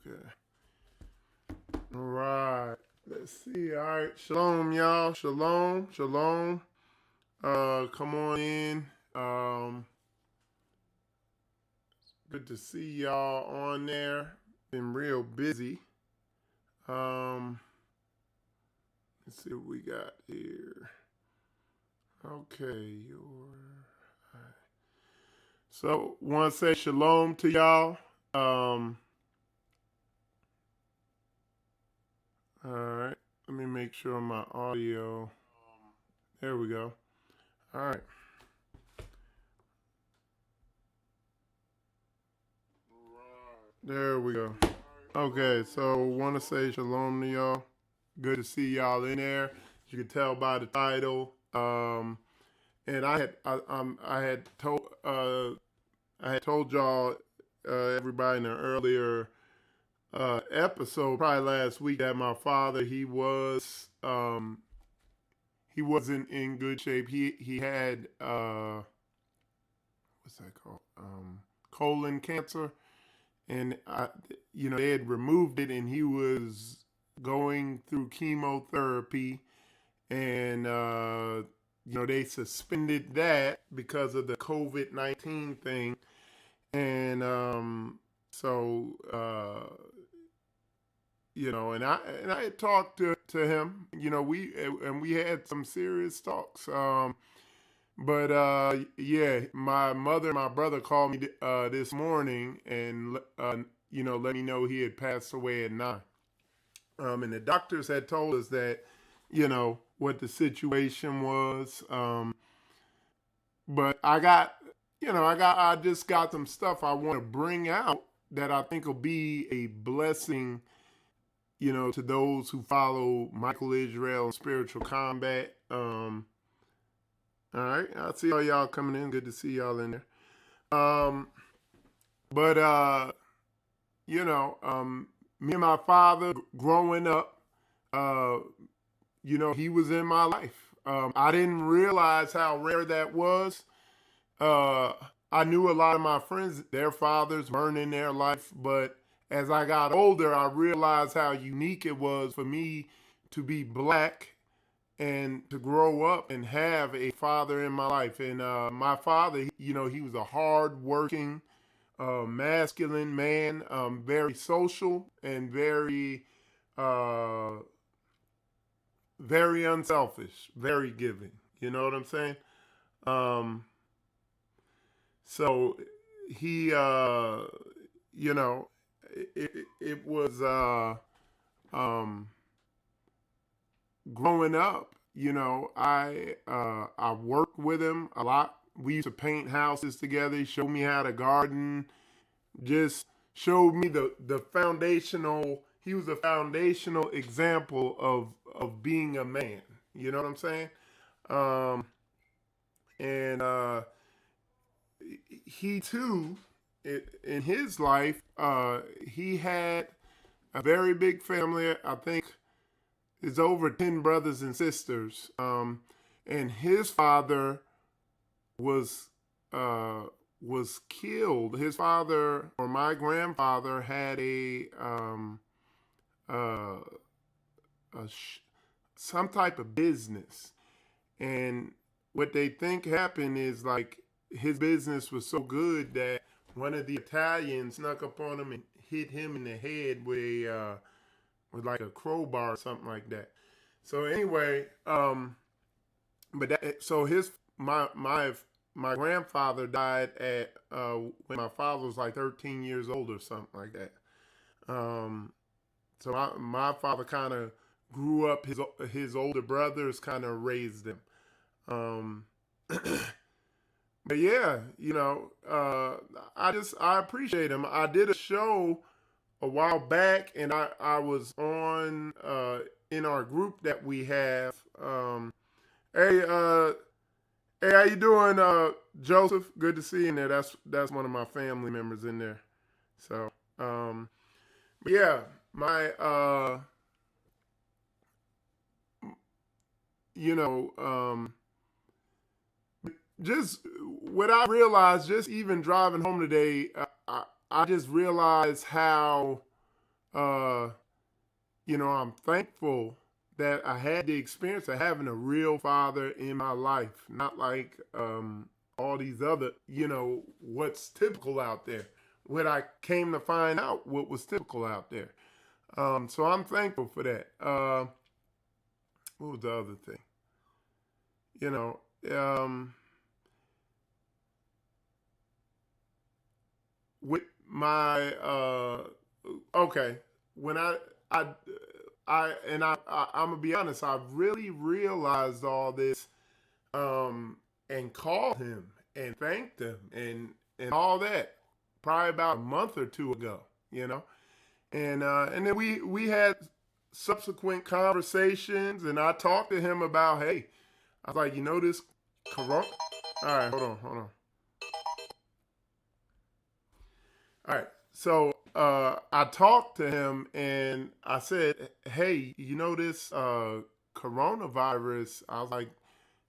Okay. All right. Let's see. All right. Shalom, y'all. Shalom. Shalom. Come on in. Good to see y'all on there. Been real busy. Let's see what we got here. Okay, so want to say shalom to y'all. All right. Let me make sure my audio. There we go. All right. There we go. Okay, so want to say shalom to y'all. Good to see y'all in there. As you can tell by the title. And I had told y'all everybody in an earlier episode, probably last week, that my father he wasn't in good shape. He had what's that called? Colon cancer, and they had removed it, and he was going through chemotherapy, and they suspended that because of the COVID-19 thing, and and I had talked to him. We had some serious talks. But my mother and my brother called me this morning and let me know he had passed away at 9. And the doctors had told us that what the situation was. But I just got some stuff I want to bring out that I think will be a blessing, to those who follow Michael Israel and Spiritual Combat. All right, I see all y'all coming in. Good to see y'all in there. Me and my father growing up, he was in my life. I didn't realize how rare that was. I knew a lot of my friends, their fathers weren't in their life, but as I got older, I realized how unique it was for me to be black and to grow up and have a father in my life. And my father, he was a hard-working, masculine man, very social and very unselfish, very giving. You know what I'm saying? So he, it was growing up. I worked with him a lot. We used to paint houses together. He showed me how to garden. Just showed me the foundational. He was a foundational example of being a man. You know what I'm saying? And he too, in his life, he had a very big family. I think it's over 10 brothers and sisters. And his father was killed. His father, or my grandfather, had some type of business, and what they think happened is, like, his business was so good that one of the Italians snuck up on him and hit him in the head with like a crowbar or something like that. So anyway, my grandfather died at when my father was like 13 years old or something like that. So my father kind of grew up. His older brothers kind of raised him. But yeah, I appreciate him. I did a show a while back, and I was on in our group that we have. Hey, how you doing, Joseph? Good to see you in there. That's one of my family members in there. So, but yeah, my just what I realized, just even driving home today, I just realized how uh, I'm thankful that I had the experience of having a real father in my life, not like all these other, what's typical out there. What I came to find out what was typical out there. So I'm thankful for that. What was the other thing? You know, with my okay, when I I'm gonna be honest, I really realized all this and called him and thanked him and all that probably about a month or two ago, you know. And then we had subsequent conversations, and I talked to him about, hey, I was like, this corona. All right, hold on. All right, so I talked to him and I said, hey, this coronavirus. I was like,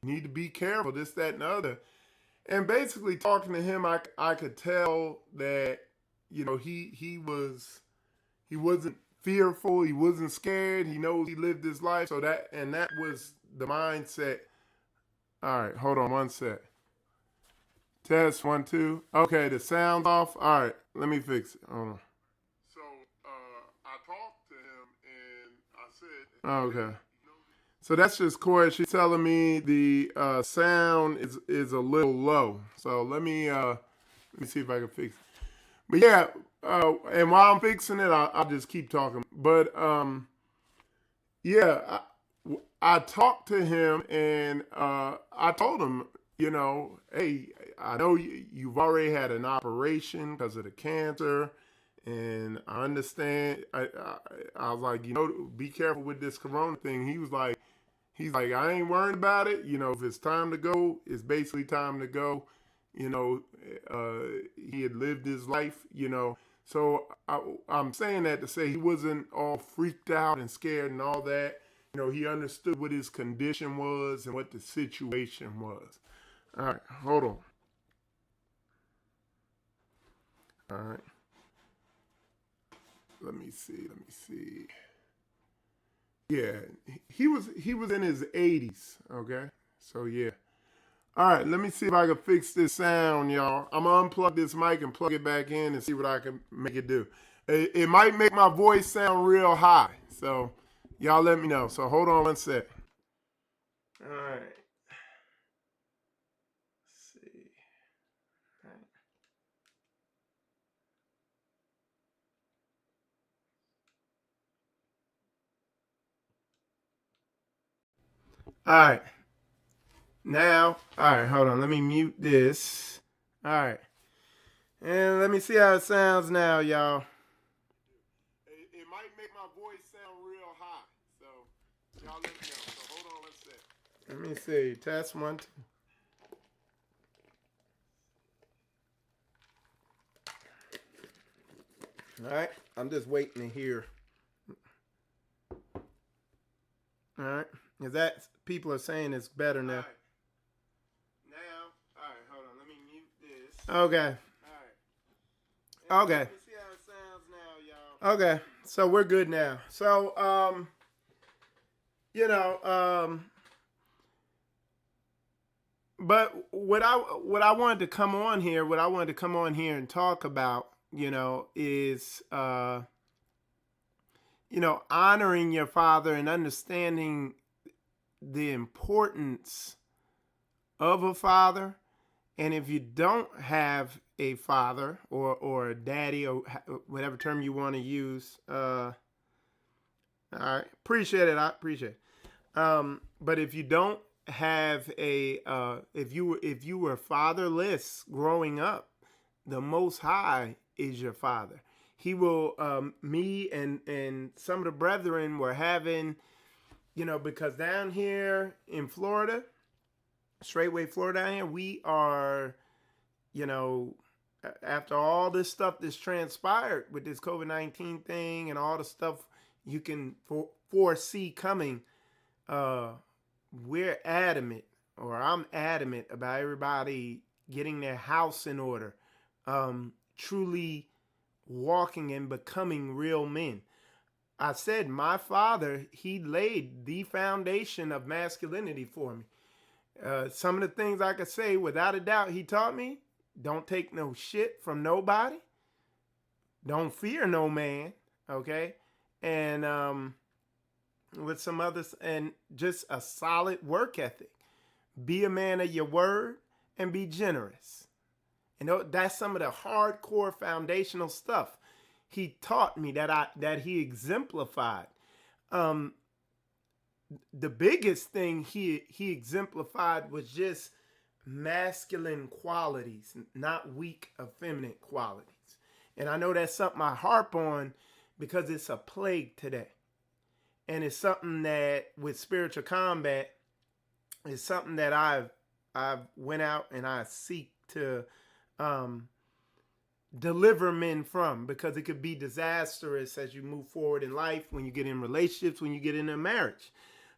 you need to be careful, this, that, and the other. And basically, talking to him, I could tell that he wasn't fearful, he wasn't scared. He knows he lived his life. So that was the mindset. All right, hold on one sec. Test 1 2. Okay, the sound's off. All right, let me fix it. Hold on. So I talked to him and I said, okay. So that's just Corey. She's telling me the sound is a little low. So let me see if I can fix it. But yeah, and while I'm fixing it, I'll just keep talking. But yeah, I talked to him and I told him, hey, I know you've already had an operation because of the cancer, and I understand. I was like, be careful with this corona thing. He's like, I ain't worried about it. If it's time to go, it's basically time to go. He had lived his life. So I'm saying that to say he wasn't all freaked out and scared and all that. He understood what his condition was and what the situation was. All right, hold on. All right. Let me see. Yeah, he was in his 80s. Okay, so yeah. All right, let me see if I can fix this sound, y'all. I'm gonna unplug this mic and plug it back in and see what I can make it do. It might make my voice sound real high, so y'all let me know. So hold on one sec. All right. Let's see. All right. Now, all right, hold on. Let me mute this. All right. And let me see how it sounds now, y'all. It might make my voice sound real high. So, y'all let me know. So, hold on one sec. Let me see. Test 1 2. All right. I'm just waiting to hear. All right. Is that people are saying it's better now? All right. Now, all right, hold on. Let me mute this. Okay. All right. Okay. Let me see how it sounds now, y'all. Okay. So we're good now. So, but what I wanted to come on here, and talk about, is honoring your father and understanding the importance of a father. And if you don't have a father or a daddy or whatever term you want to use, all right, appreciate it. I appreciate it. But if you don't have if you were fatherless growing up, the Most High is your father. He will. Me and some of the brethren were having, because down here in Florida, Straitway, Florida, down here, we are, after all this stuff that's transpired with this COVID-19 thing and all the stuff you can foresee coming, we're adamant, or I'm adamant about everybody getting their house in order, truly walking and becoming real men. I said, my father, he laid the foundation of masculinity for me. Some of the things I could say, without a doubt, he taught me: don't take no shit from nobody. Don't fear no man. Okay. And with some others, and just a solid work ethic. Be a man of your word and be generous. And that's some of the hardcore foundational stuff he taught me, that he exemplified. The biggest thing he exemplified was just masculine qualities, not weak, effeminate qualities. And I know that's something I harp on because it's a plague today. And it's something that with spiritual combat is something that I've went out and I seek to deliver men from, because it could be disastrous as you move forward in life, when you get in relationships, when you get in a marriage.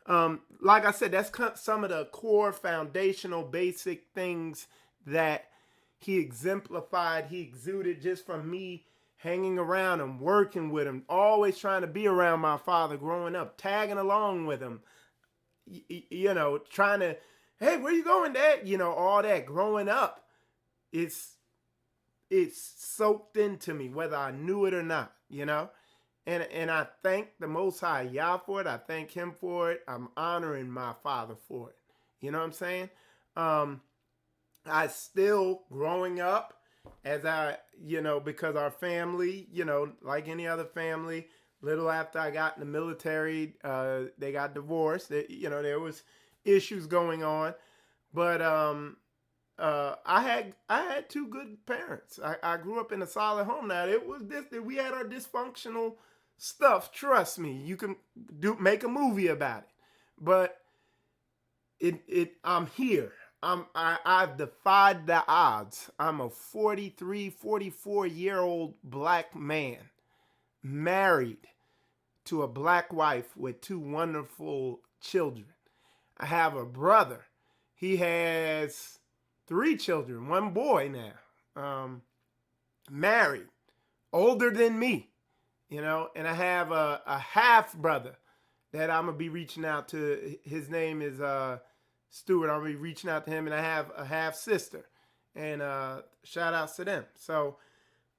Like I said, that's some of the core foundational basic things that he exemplified, he exuded, just from me hanging around him, working with him, always trying to be around my father growing up, tagging along with him, trying to, hey, where you going, Dad? All that growing up, it's soaked into me, whether I knew it or not, And I thank the Most High Yah for it. I thank him for it. I'm honoring my father for it. You know what I'm saying? I still, growing up, as because our family, like any other family, little after I got in the military, they got divorced. There was issues going on, but I had two good parents. I grew up in a solid home. Now it was this that we had our dysfunctional stuff. Trust me, you can make a movie about it, but I'm here. I've defied the odds. I'm a 43, 44-year-old black man, married to a black wife with two wonderful children. I have a brother. He has 3 children, 1 boy now, married, older than me, and I have a half brother that I'm going to be reaching out to. His name is Stuart. I'll be reaching out to him, and I have a half sister, and shout outs to them. So,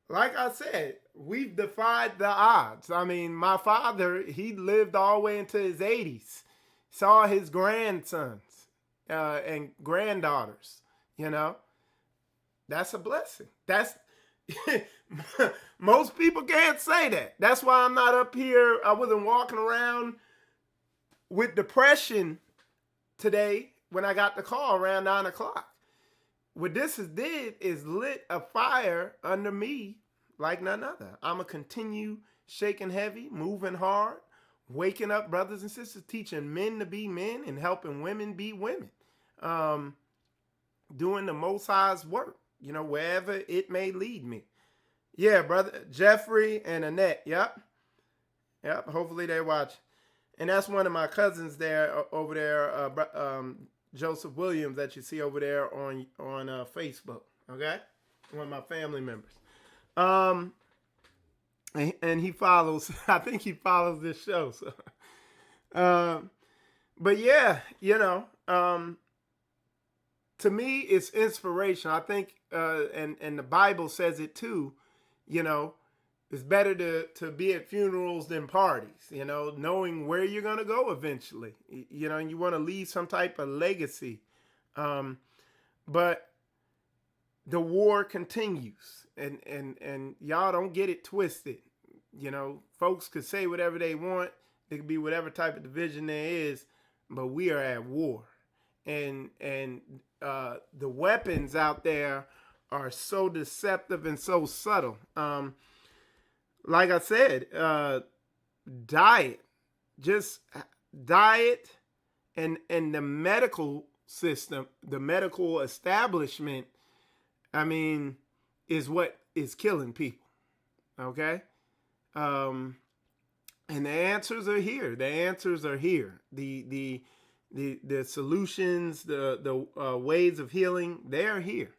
like I said, we've defied the odds. I mean, my father, he lived all the way into his 80s, saw his grandsons and granddaughters, That's a blessing. That's most people can't say that. That's why I'm not up here. I wasn't walking around with depression today when I got the call around 9 o'clock. What this has did is lit a fire under me like none other. I'm going to continue shaking heavy, moving hard, waking up brothers and sisters, teaching men to be men and helping women be women. Doing the Most High's work, wherever it may lead me. Yeah, brother Jeffrey and Annette. Yep. Hopefully they watch. And that's one of my cousins there over there, Joseph Williams, that you see over there on Facebook. Okay, one of my family members. And he follows. I think he follows this show. So, but yeah, to me, it's inspiration. I think, and the Bible says it too. It's better to be at funerals than parties. Knowing where you're gonna go eventually. And you want to leave some type of legacy. But the war continues, and y'all don't get it twisted. Folks could say whatever they want. It could be whatever type of division there is, but we are at war, and the weapons out there are so deceptive and so subtle. Like I said, diet, and the medical system, the medical establishment, is what is killing people. Okay. And the answers are here. The solutions, the ways of healing, they are here.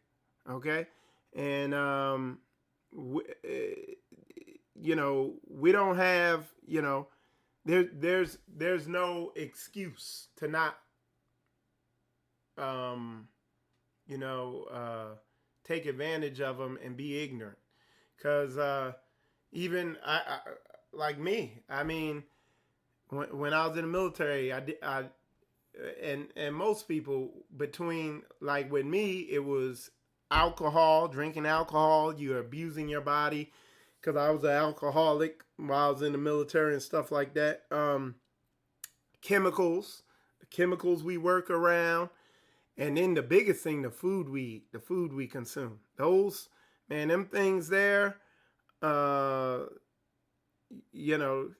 Okay. And, we don't have, there's no excuse to not um, take advantage of them and be ignorant. Because even I, like me, I mean, when I was in the military, and most people between, like with me, it was alcohol, drinking alcohol, you're abusing your body. Because I was an alcoholic while I was in the military and stuff like that. Chemicals, the chemicals we work around. And then the biggest thing, the food we consume. Those, man, them things there, uh, it'll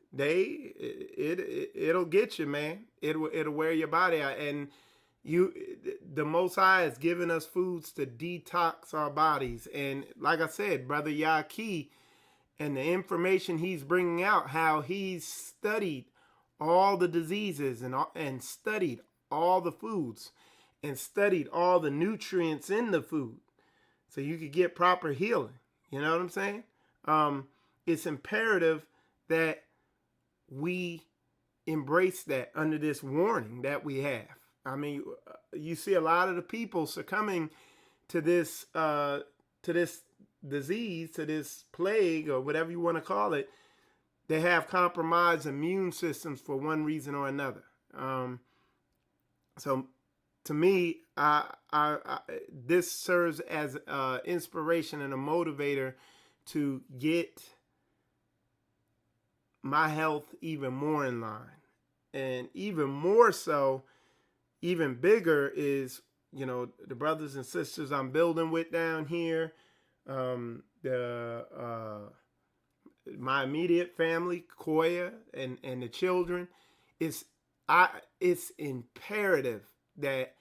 get you, man. It'll wear your body out. And the Most High has given us foods to detox our bodies. And like I said, Brother Yaki, and the information he's bringing out, how he's studied all the diseases and studied all the foods and studied all the nutrients in the food so you could get proper healing. You know what I'm saying? It's imperative that we embrace that under this warning that we have. I mean, you see a lot of the people succumbing to this disease, to this plague, or whatever you want to call it. They have compromised immune systems for one reason or another. So to me, this serves as inspiration and a motivator to get my health even more in line. And even more so, even bigger is, the brothers and sisters I'm building with down here, my immediate family, Koya, and the children. It's imperative that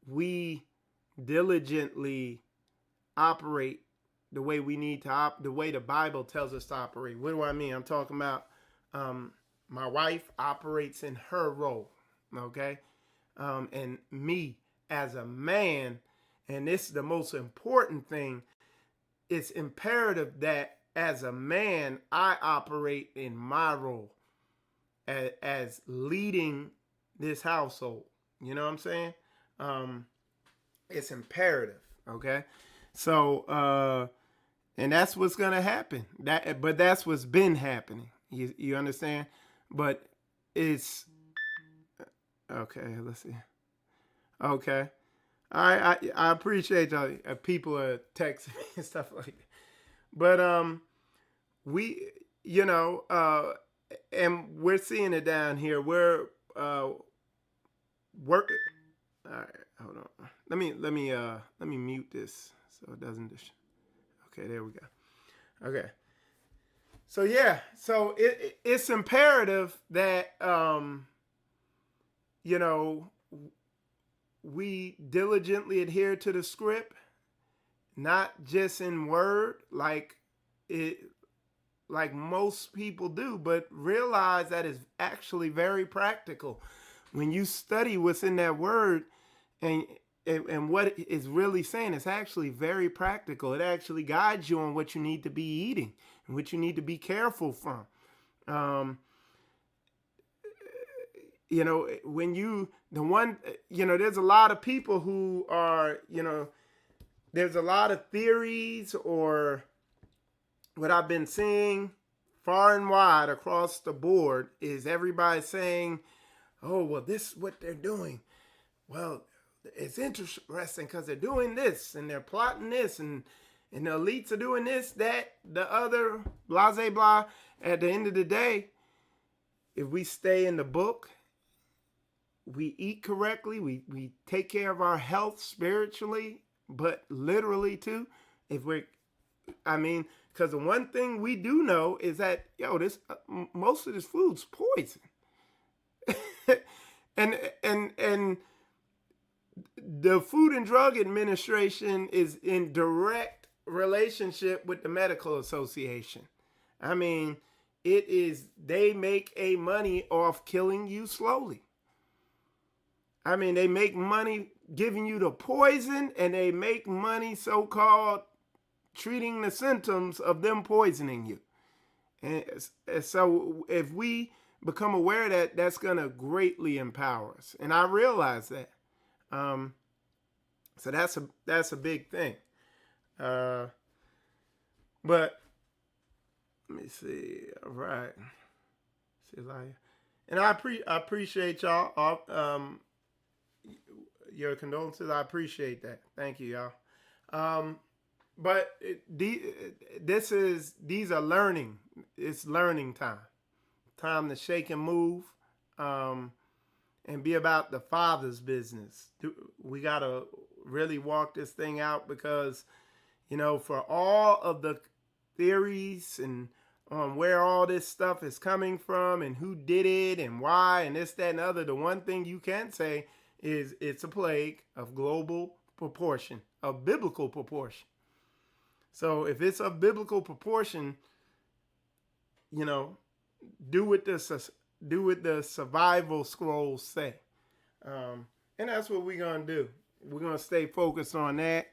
we diligently operate the way we need to the way the Bible tells us to operate. What do I mean? I'm talking about my wife operates in her role, okay? And me as a man, and this is the most important thing, it's imperative that as a man, I operate in my role as leading this household. You know what I'm saying? It's imperative, okay? So, and that's what's gonna happen. But that's what's been happening. You understand? But it's okay. Let's see. Okay, I appreciate y'all. People are texting me and stuff like that. But we, and we're seeing it down here. We're work. All right, hold on. Let me mute this so it doesn't. Okay, there we go. Okay. So yeah, so it's imperative that we diligently adhere to the script, not just in word like most people do, but realize that it's actually very practical. When you study what's in that word and what it's really saying, it's actually very practical. It actually guides you on what you need to be eating and what you need to be careful from. There's a lot of people who are, there's a lot of theories, or what I've been seeing far and wide across the board is everybody saying, oh, well, this is what they're doing. Well, it's interesting because they're doing this and they're plotting this and the elites are doing this, that, the other, blah, blah, blah. At the end of the day, if we stay in the book, we eat correctly, we take care of our health spiritually, but literally too, because the one thing we do know is that, most of this food's poison. and the Food and Drug Administration is in direct relationship with the Medical Association. I mean, they make a money off killing you slowly. I mean, they make money giving you the poison, and they make money so-called treating the symptoms of them poisoning you. And so if we become aware that that's going to greatly empower us. And I realize that. So that's a big thing. But let me see. All right. See, and I appreciate y'all. Your condolences. I appreciate that. Thank you, y'all. But these are learning. It's learning time. Time to shake and move, and be about the Father's business. We gotta really walk this thing out because, for all of the theories and on where all this stuff is coming from and who did it and why and this, that, and other, the one thing you can say is it's a plague of global proportion, of biblical proportion. So if it's of biblical proportion, do what the survival scrolls say. And that's what we're going to do. We're going to stay focused on that.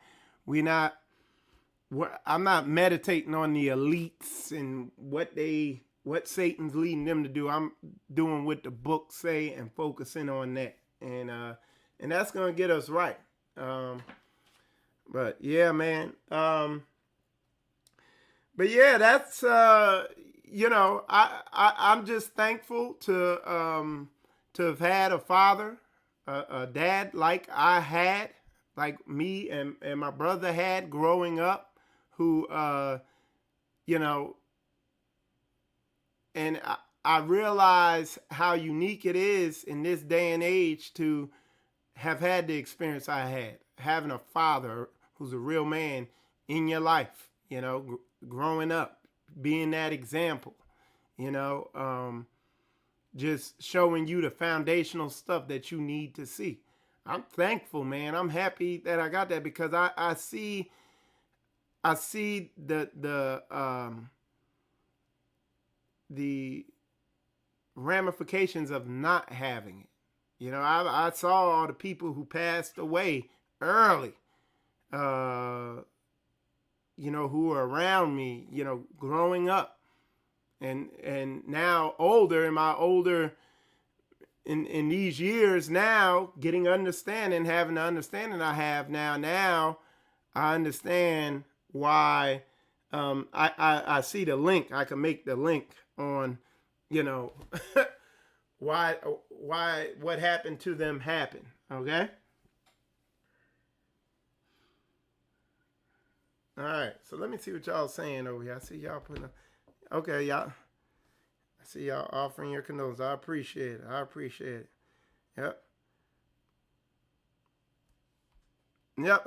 I'm not meditating on the elites and what Satan's leading them to do. I'm doing what the books say and focusing on that. And that's going to get us right. But yeah, man. But yeah, that's, I'm just thankful to have had a father, a dad like I had, like me and my brother had growing up, who, and I realize how unique it is in this day and age to have had the experience I had, having a father who's a real man in your life, growing up, being that example, just showing you the foundational stuff that you need to see. I'm thankful, man. I'm happy that I got that because I see the ramifications of not having it. I saw all the people who passed away early, who were around me, growing up, and now in these years now, getting understanding, having the understanding I have now I understand why. I see the link. I can make the link on, why what happened to them happened. Okay. All right. So let me see what y'all saying over here. I see y'all putting up. Okay, y'all. I see y'all offering your condolences. I appreciate it. Yep. Yep.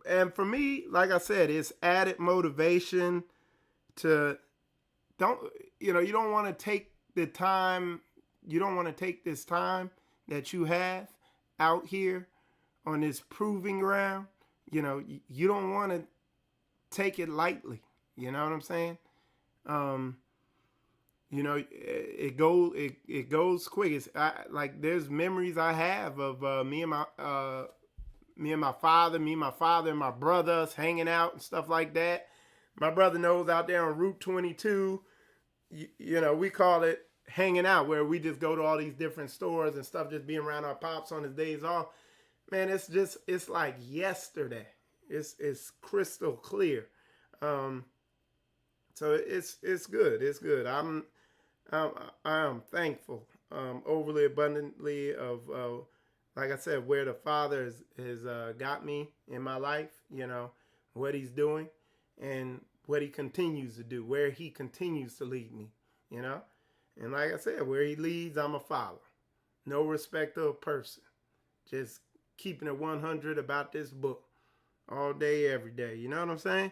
And for me, like I said, it's added motivation to you don't want to take the time. You don't want to take this time that you have out here on this proving ground. You don't want to take it lightly. You know what I'm saying? It goes quick. It's like there's memories I have of me and my father and my brothers hanging out and stuff like that. My brother knows out there on Route 22, we call it hanging out, where we just go to all these different stores and stuff, just being around our pops on his days off. Man, it's like yesterday. It's crystal clear. So it's good. It's good. I am thankful, overly abundantly of, like I said, where the Father has got me in my life, what he's doing and what he continues to do, where he continues to lead me, And like I said, where he leads, I'm a follower. No respect of person. Just keeping it 100 about this book all day, every day. You know what I'm saying?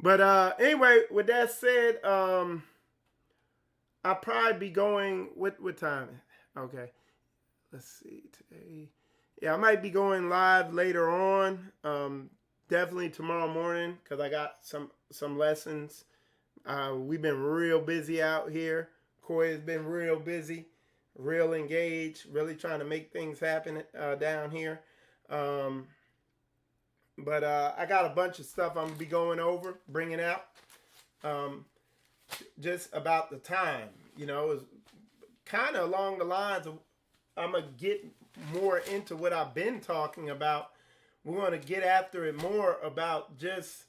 But anyway, with that said, I'll probably be going, what time? Okay. Let's see, today. Yeah, I might be going live later on. Definitely tomorrow morning, because I got some lessons. We've been real busy out here. Corey has been real busy, real engaged, really trying to make things happen down here. But I got a bunch of stuff I'm going to be going over, bringing out. Just about the time, kind of along the lines of, I'm going to get more into what I've been talking about. We're going to get after it more about just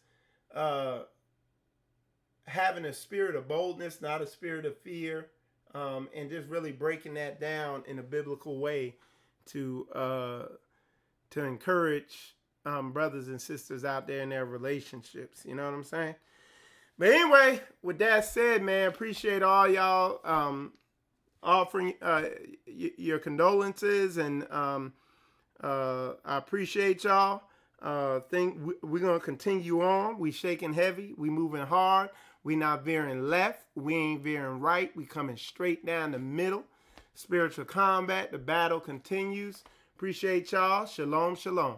having a spirit of boldness, not a spirit of fear, and just really breaking that down in a biblical way to encourage brothers and sisters out there in their relationships. You know what I'm saying? But anyway, with that said, man, appreciate all y'all offering your condolences, and I appreciate y'all. Think we're gonna continue on. We shaking heavy. We moving hard. We not veering left. We ain't veering right. We coming straight down the middle. Spiritual combat. The battle continues. Appreciate y'all. Shalom, shalom.